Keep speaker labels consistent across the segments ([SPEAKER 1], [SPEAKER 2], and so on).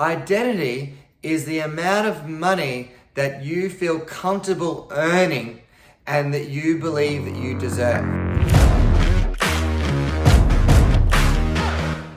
[SPEAKER 1] Identity is the amount of money that you feel comfortable earning and that you believe that you deserve.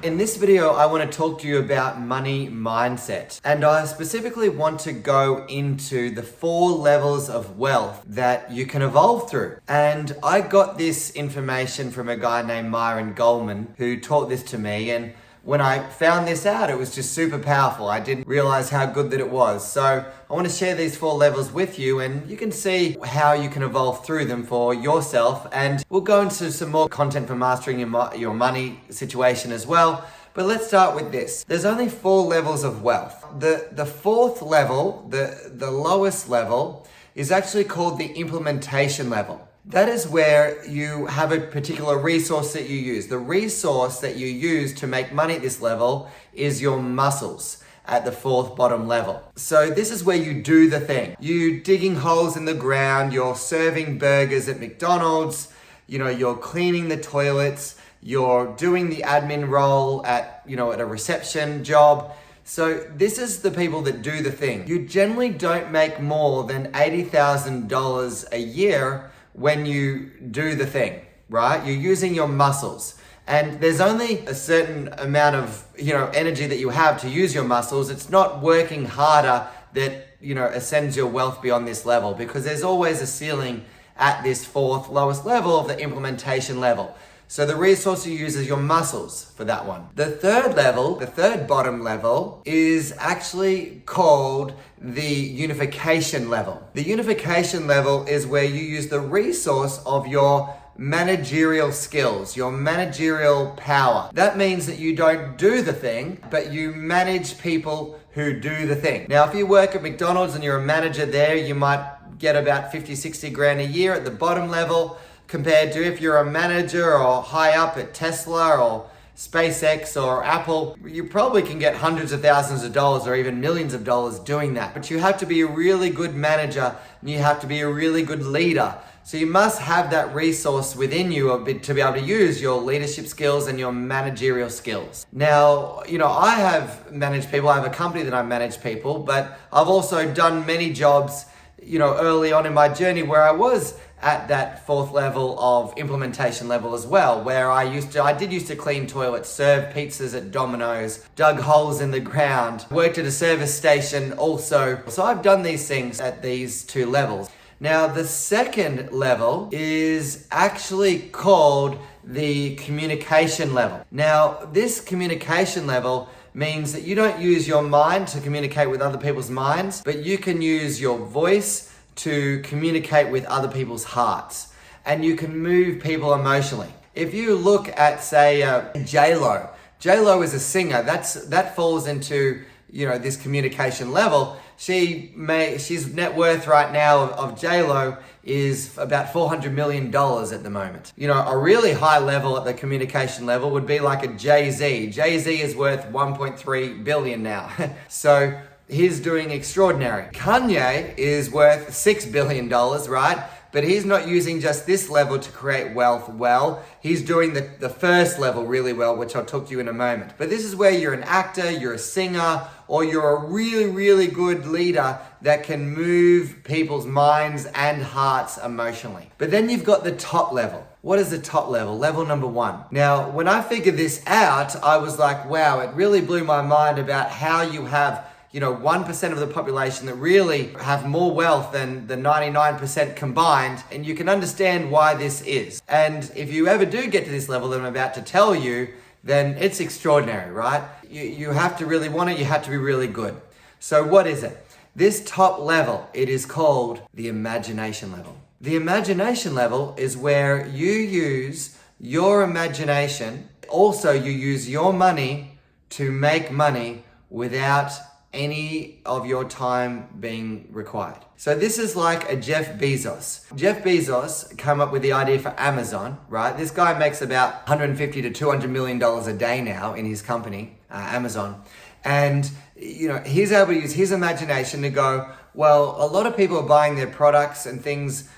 [SPEAKER 1] In this video, I want to talk to you about money mindset. And I specifically want to go into the 4 levels of wealth that you can evolve through. And I got this information from a guy named Myron Goldman who taught this to me. And when I found this out, it was just super powerful. I didn't realize how good that it was. So I want to share these 4 levels with you and you can see how you can evolve through them for yourself. And we'll go into some more content for mastering your money situation as well. But let's start with this. There's only 4 levels of wealth. The 4th level, the lowest level, is actually called the implementation level. That is where you have a particular resource that you use. The resource that you use to make money at this level is your muscles at the 4th bottom level. So this is where you do the thing. You digging holes in the ground, you're serving burgers at McDonald's, you're cleaning the toilets, you're doing the admin role at a reception job. So this is the people that do the thing. You generally don't make more than $80,000 a year when you do the thing, right? You're using your muscles. And there's only a certain amount of, energy that you have to use your muscles. It's not working harder that, ascends your wealth beyond this level, because there's always a ceiling at this 4th lowest level of the implementation level. So the resource you use is your muscles for that one. The 3rd level, the 3rd bottom level, is actually called the unification level. The unification level is where you use the resource of your managerial skills, your managerial power. That means that you don't do the thing, but you manage people who do the thing. Now, if you work at McDonald's and you're a manager there, you might get about 50, 60 grand a year at the bottom level, compared to if you're a manager or high up at Tesla or SpaceX or Apple. You probably can get hundreds of thousands of dollars or even millions of dollars doing that. But you have to be a really good manager and you have to be a really good leader. So you must have that resource within you to be able to use your leadership skills and your managerial skills. Now, I have managed people. I have a company that I manage people, but I've also done many jobs, early on in my journey where I was at that 4th level of implementation level as well, where I did used to clean toilets, serve pizzas at Domino's, dug holes in the ground, worked at a service station also. So I've done these things at these 2 levels. Now, the 2nd level is actually called the communication level. Now, this communication level means that you don't use your mind to communicate with other people's minds, but you can use your voice to communicate with other people's hearts, and you can move people emotionally. If you look at, say, J-Lo. J-Lo is a singer. That falls into this communication level. She's net worth right now of J-Lo is about $400 million at the moment. A really high level at the communication level would be like a Jay-Z. Jay-Z is worth 1.3 billion now. So he's doing extraordinary. Kanye is worth $6 billion, right? But he's not using just this level to create wealth well. He's doing the 1st level really well, which I'll talk to you in a moment. But this is where you're an actor, you're a singer, or you're a really, really good leader that can move people's minds and hearts emotionally. But then you've got the top level. What is the top level? Level number 1. Now, when I figured this out, I was like, wow, it really blew my mind about how you have 1% of the population that really have more wealth than the 99% combined, and you can understand why this is. And if you ever do get to this level that I'm about to tell you, then it's extraordinary, right? You have to really want it, you have to be really good. So what is it? This top level, it is called the imagination level. The imagination level is where you use your imagination. Also, you use your money to make money without any of your time being required. So this is like a Jeff Bezos. Jeff Bezos came up with the idea for Amazon, right? This guy makes about $150 to $200 million a day now in his company, Amazon. And he's able to use his imagination to go, well, a lot of people are buying their products and things,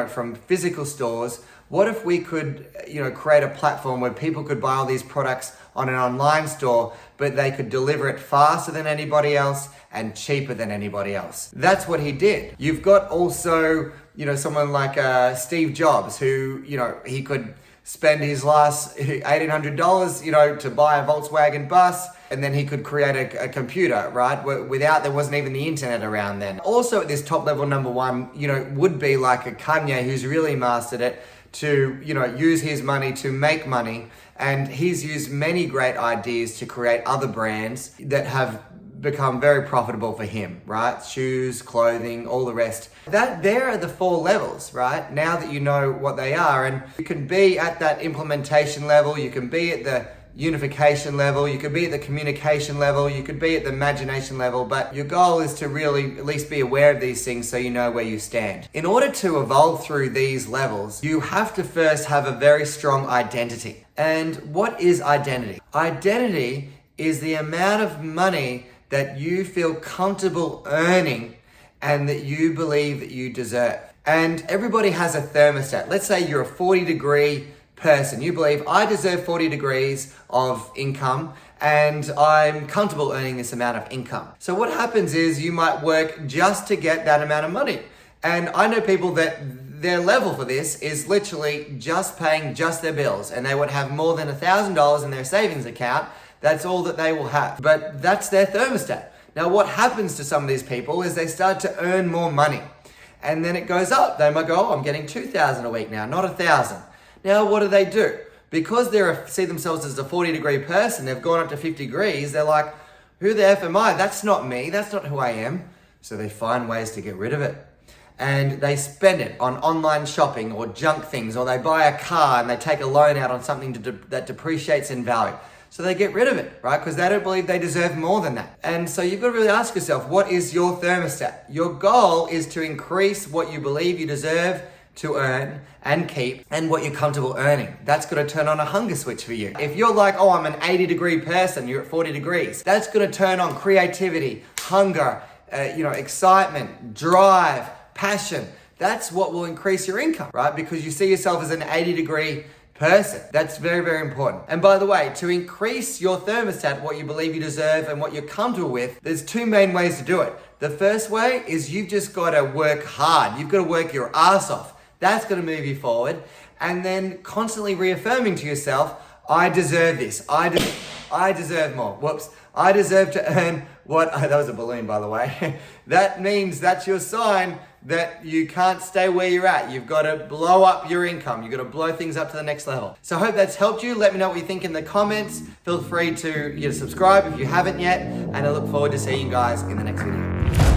[SPEAKER 1] from physical stores. What if we could, create a platform where people could buy all these products on an online store, but they could deliver it faster than anybody else and cheaper than anybody else? That's what he did. You've got also, someone like Steve Jobs, who, he could spend his last $1,800, to buy a Volkswagen bus, and then he could create a computer, right? There wasn't even the internet around then. Also at this top level number one, would be like a Kanye who's really mastered it to, use his money to make money. And he's used many great ideas to create other brands that have become very profitable for him, right? Shoes, clothing, all the rest. There are the 4 levels, right? Now that you know what they are, and you can be at that implementation level, you can be at the unification level, you could be at the communication level, you could be at the imagination level, but your goal is to really at least be aware of these things so you know where you stand. In order to evolve through these levels, you have to first have a very strong identity. And what is identity? Identity is the amount of money that you feel comfortable earning and that you believe that you deserve. And everybody has a thermostat. Let's say you're a 40-degree person. You believe, I deserve 40 degrees of income and I'm comfortable earning this amount of income. So what happens is you might work just to get that amount of money. And I know people that their level for this is literally just paying just their bills, and they would have more than $1,000 in their savings account. That's all that they will have. But that's their thermostat. Now what happens to some of these people is they start to earn more money, and then it goes up. They might go, oh, I'm getting 2,000 a week now, not 1,000. Now what do? Because they see themselves as a 40-degree person, they've gone up to 50 degrees, they're like, who the F am I? That's not me, that's not who I am. So they find ways to get rid of it. And they spend it on online shopping or junk things, or they buy a car and they take a loan out on something that depreciates in value. So they get rid of it, right? Because they don't believe they deserve more than that. And so you've got to really ask yourself, what is your thermostat? Your goal is to increase what you believe you deserve to earn and keep, and what you're comfortable earning. That's going to turn on a hunger switch for you. If you're like, oh, I'm an 80-degree person, you're at 40 degrees, that's going to turn on creativity, hunger, excitement, drive, passion. That's what will increase your income, right? Because you see yourself as an 80-degree person. That's very, very important. And by the way, to increase your thermostat, what you believe you deserve and what you're comfortable with, there's 2 main ways to do it. The first way is you've just got to work hard. You've got to work your ass off. That's going to move you forward. And then constantly reaffirming to yourself, I deserve this. I deserve more. Whoops. I deserve to earn what, that was a balloon, by the way. That means that's your sign that you can't stay where you're at. You've got to blow up your income. You've got to blow things up to the next level. So I hope that's helped you. Let me know what you think in the comments. Feel free to subscribe if you haven't yet. And I look forward to seeing you guys in the next video.